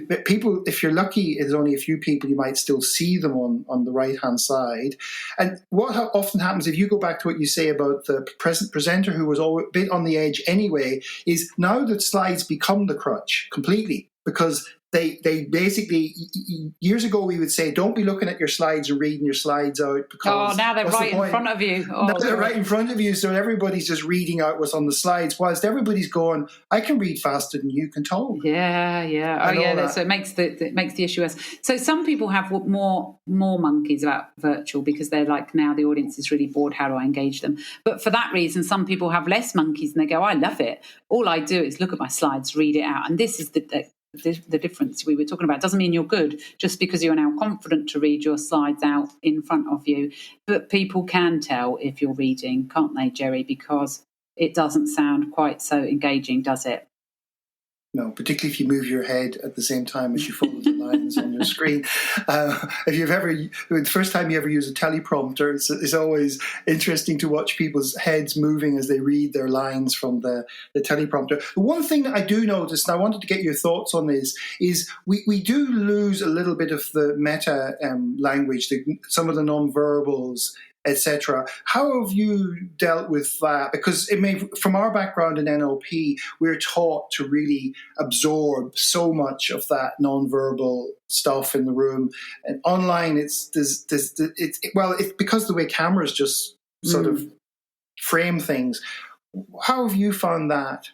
But people, if you're lucky, there's only a few people, you might still see them on the right-hand side. And what often happens, if you go back to what you say about the presenter who was always a bit on the edge anyway, is now the slides become the crutch completely because they basically, years ago we would say, don't be looking at your slides and reading your slides out because... now they're right in front of you. Now they're right in front of you, so everybody's just reading out what's on the slides, whilst everybody's going, I can read faster than you can talk. Yeah. So it makes the issue worse. So some people have more monkeys about virtual because they're like, now the audience is really bored, how do I engage them? But for that reason, some people have less monkeys and they go, I love it. All I do is look at my slides, read it out. And this is the difference we were talking about. Doesn't mean you're good just because you're now confident to read your slides out in front of you. But people can tell if you're reading, can't they, Jerry? Because it doesn't sound quite so engaging, does it? No, particularly if you move your head at the same time as you follow the lines on your screen. The first time you ever use a teleprompter, it's always interesting to watch people's heads moving as they read their lines from the teleprompter. The one thing that I do notice, and I wanted to get your thoughts on this, is we do lose a little bit of the meta language, some of the non-verbals, etc. How have you dealt with that? Because from our background in NLP, we're taught to really absorb so much of that non-verbal stuff in the room, and online it's because the way cameras just sort of frame things. How have you found that?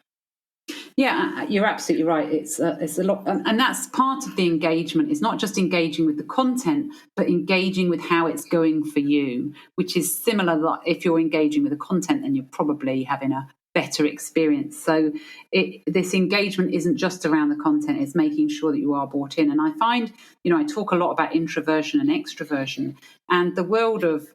Yeah, you're absolutely right. It's a lot, and that's part of the engagement. It's not just engaging with the content, but engaging with how it's going for you, which is similar. Like if you're engaging with the content, then you're probably having a better experience. So this engagement isn't just around the content; it's making sure that you are brought in. And I find, I talk a lot about introversion and extroversion, and the world of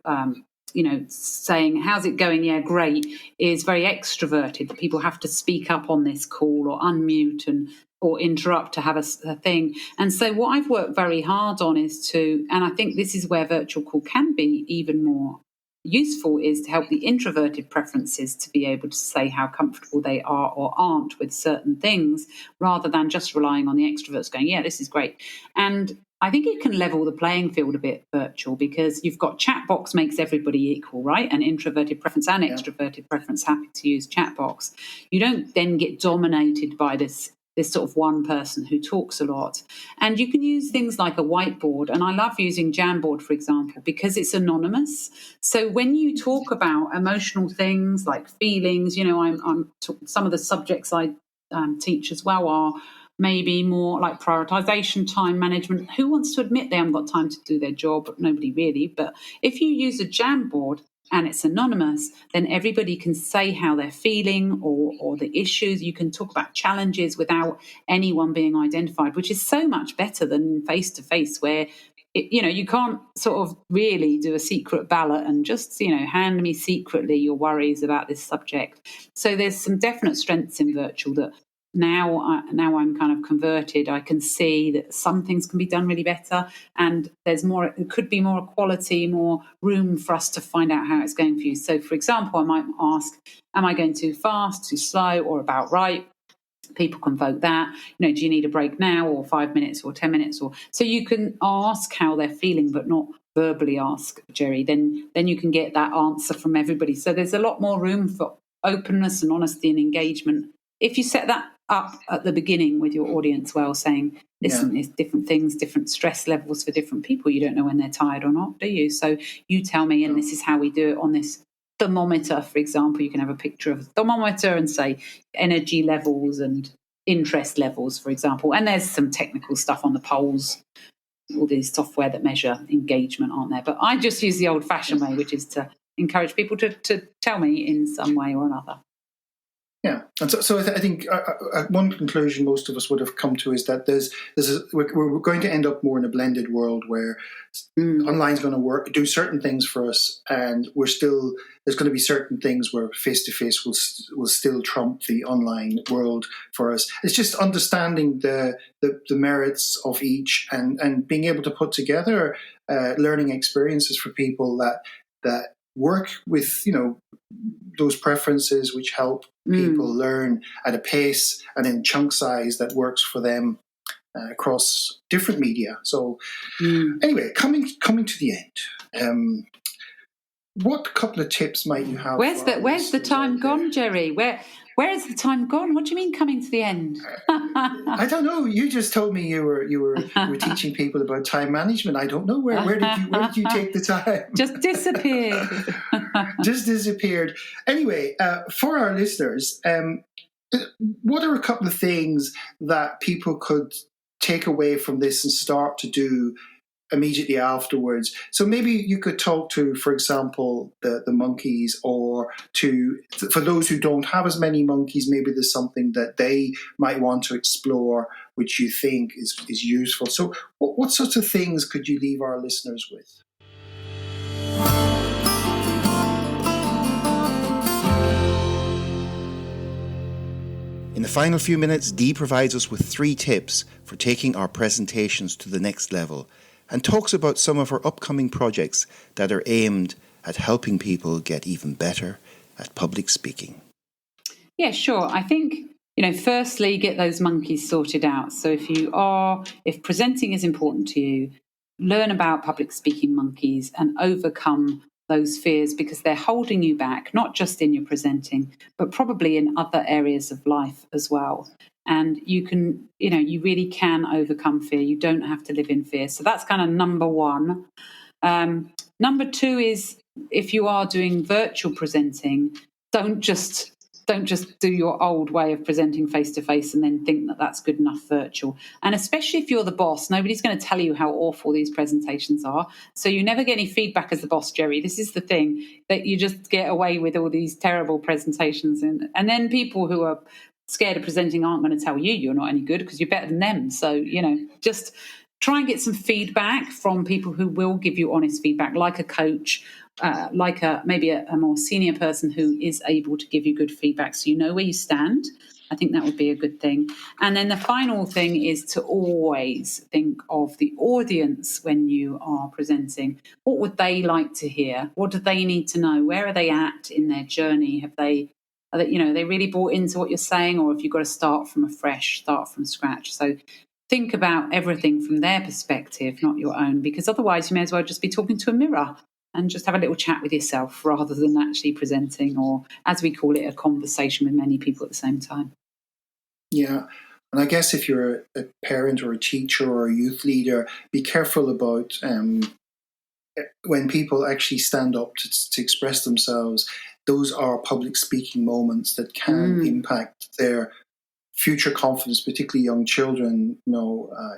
saying, how's it going? Yeah, great, is very extroverted, that people have to speak up on this call or unmute or interrupt to have a thing. And so what I've worked very hard on is and I think this is where virtual call can be even more useful, is to help the introverted preferences to be able to say how comfortable they are or aren't with certain things, rather than just relying on the extroverts going, yeah, this is great. And I think it can level the playing field a bit virtual, because you've got chat box makes everybody equal, right? And introverted preference and extroverted preference happy to use chat box. You don't then get dominated by this sort of one person who talks a lot. And you can use things like a whiteboard. And I love using Jamboard, for example, because it's anonymous. So when you talk about emotional things like feelings, some of the subjects I teach as well are maybe more like prioritization, time management. Who wants to admit they haven't got time to do their job? Nobody really. But if you use a Jamboard and it's anonymous, then everybody can say how they're feeling or the issues. You can talk about challenges without anyone being identified, which is so much better than face-to-face, where you can't sort of really do a secret ballot and just, hand me secretly your worries about this subject. So there's some definite strengths in virtual that now I'm kind of converted. I can see that some things can be done really better, and there's more. It could be more equality, more room for us to find out how it's going for you. So, for example, I might ask, "Am I going too fast, too slow, or about right?" People can vote that. Do you need a break now, or 5 minutes, or 10 minutes, or so you can ask how they're feeling, but not verbally ask, Jerry. Then you can get that answer from everybody. So there's a lot more room for openness and honesty and engagement if you set that up at the beginning with your audience well, saying, listen, there's different things, different stress levels for different people. You don't know when they're tired or not, do you? So you tell me, and this is how we do it on this thermometer, for example. You can have a picture of a thermometer and say energy levels and interest levels, for example. And there's some technical stuff on the polls all these software that measure engagement, aren't there? But I just use the old-fashioned way, which is to encourage people to tell me in some way or another. Yeah, and so I think one conclusion most of us would have come to is that we're going to end up more in a blended world where online's going to do certain things for us, and there's going to be certain things where face-to-face will still trump the online world for us. It's just understanding the merits of each and being able to put together learning experiences for people that work with, those preferences which help people learn at a pace and in chunk size that works for them across different media. So anyway, coming to the end, what couple of tips might you have? Where's the time gone, Jerry? Where has the time gone? What do you mean coming to the end? I don't know. You just told me you were teaching people about time management. I don't know where did you take the time? Just disappeared. Just disappeared. Anyway, for our listeners, what are a couple of things that people could take away from this and start to do immediately afterwards? So maybe you could talk to, for example, the monkeys, or for those who don't have as many monkeys, maybe there's something that they might want to explore which you think is useful. So what sorts of things could you leave our listeners with? In the final few minutes, Dee provides us with 3 tips for taking our presentations to the next level, and talks about some of her upcoming projects that are aimed at helping people get even better at public speaking. Yeah, sure. I think, firstly, get those monkeys sorted out. So if presenting is important to you, learn about public speaking monkeys and overcome those fears, because they're holding you back, not just in your presenting, but probably in other areas of life as well. And you can, you really can overcome fear. You don't have to live in fear. So that's kind of number one. Number 2 is, if you are doing virtual presenting, don't just do your old way of presenting face-to-face and then think that that's good enough virtual. And especially if you're the boss, nobody's going to tell you how awful these presentations are. So you never get any feedback as the boss, Jerry. This is the thing, that you just get away with all these terrible presentations. And then people who are scared of presenting aren't going to tell you're not any good because you're better than them. So, just try and get some feedback from people who will give you honest feedback, like a coach, like maybe a more senior person who is able to give you good feedback so you know where you stand. I think that would be a good thing. And then the final thing is to always think of the audience when you are presenting. What would they like to hear? What do they need to know? Where are they at in their journey? Are they really bought into what you're saying, or have you got to start from scratch? So think about everything from their perspective, not your own, because otherwise you may as well just be talking to a mirror and just have a little chat with yourself rather than actually presenting, or, as we call it, a conversation with many people at the same time. Yeah. And I guess if you're a parent or a teacher or a youth leader, be careful about when people actually stand up to express themselves. Those are public speaking moments that can impact their future confidence, particularly young children.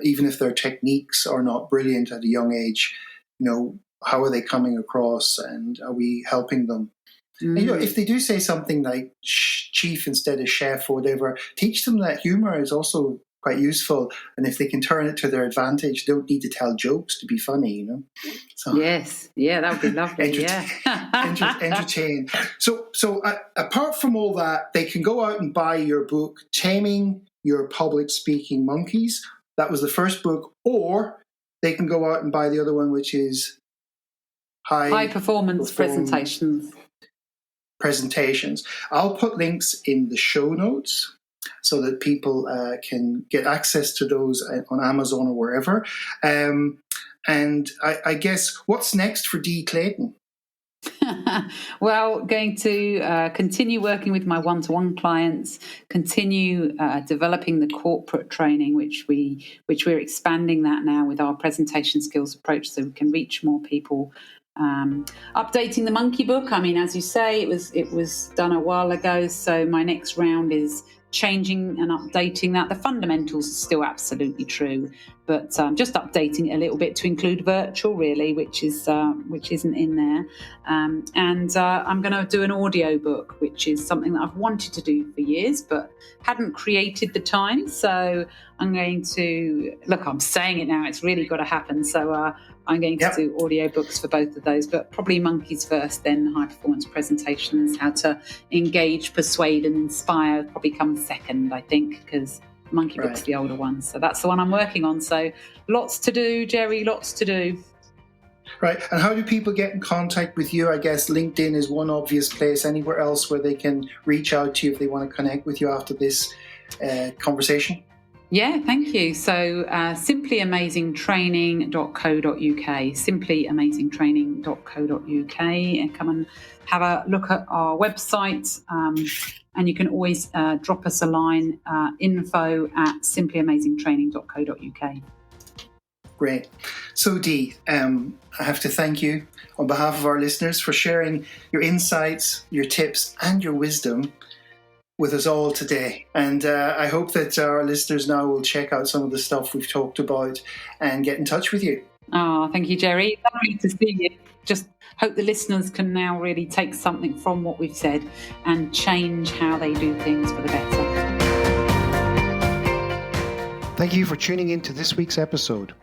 Even if their techniques are not brilliant at a young age, how are they coming across, and are we helping them? And, if they do say something like chief instead of chef or whatever, teach them that humor is also quite useful, and if they can turn it to their advantage, they don't need to tell jokes to be funny. So yes, that would be lovely. Entertain. So apart from all that, they can go out and buy your book, Taming Your Public Speaking Monkeys. That was the first book. Or they can go out and buy the other one, which is High Performance Presentations. I'll put links in the show notes so that people can get access to those on Amazon or wherever. And I guess, what's next for Dee Clayton? Well, going to continue working with my one-to-one clients, continue developing the corporate training, which we're expanding that now with our presentation skills approach, so we can reach more people. Updating the monkey book. I mean, as you say, it was done a while ago, so my next round is changing and updating that. The fundamentals are still absolutely true, but just updating it a little bit to include virtual, really, which isn't in there. And I'm going to do an audio book, which is something that I've wanted to do for years, but hadn't created the time. So I'm going to I'm saying it now. It's really got to happen. So I'm going to do audiobooks for both of those, but probably monkeys first, then high performance presentations. How to engage, persuade, and inspire probably comes second, I think, because monkey book's the older one. So that's the one I'm working on. So lots to do, Jerry, lots to do. Right. And how do people get in contact with you? I guess LinkedIn is one obvious place. Anywhere else where they can reach out to you if they want to connect with you after this conversation? Yeah, thank you. So simplyamazingtraining.co.uk, simplyamazingtraining.co.uk, and come and have a look at our website. And you can always drop us a line, info@simplyamazingtraining.co.uk. Great. So Dee, I have to thank you on behalf of our listeners for sharing your insights, your tips and your wisdom with us all today. And I hope that our listeners now will check out some of the stuff we've talked about and get in touch with you. Oh, thank you, Jerry. Lovely to see you. Just hope the listeners can now really take something from what we've said and change how they do things for the better. Thank you for tuning in to this week's episode.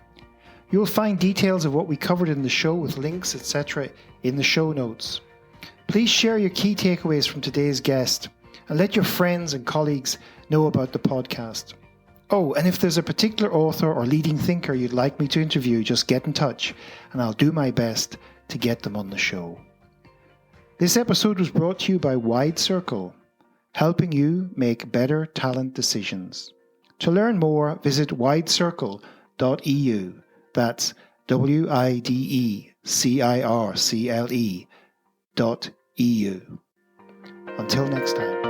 You will find details of what we covered in the show with links, etc. in the show notes. Please share your key takeaways from today's guest and let your friends and colleagues know about the podcast. Oh, and if there's a particular author or leading thinker you'd like me to interview, just get in touch and I'll do my best to get them on the show. This episode was brought to you by Wide Circle, helping you make better talent decisions. To learn more, visit widecircle.eu. That's WIDECIRCLE.eu. Until next time.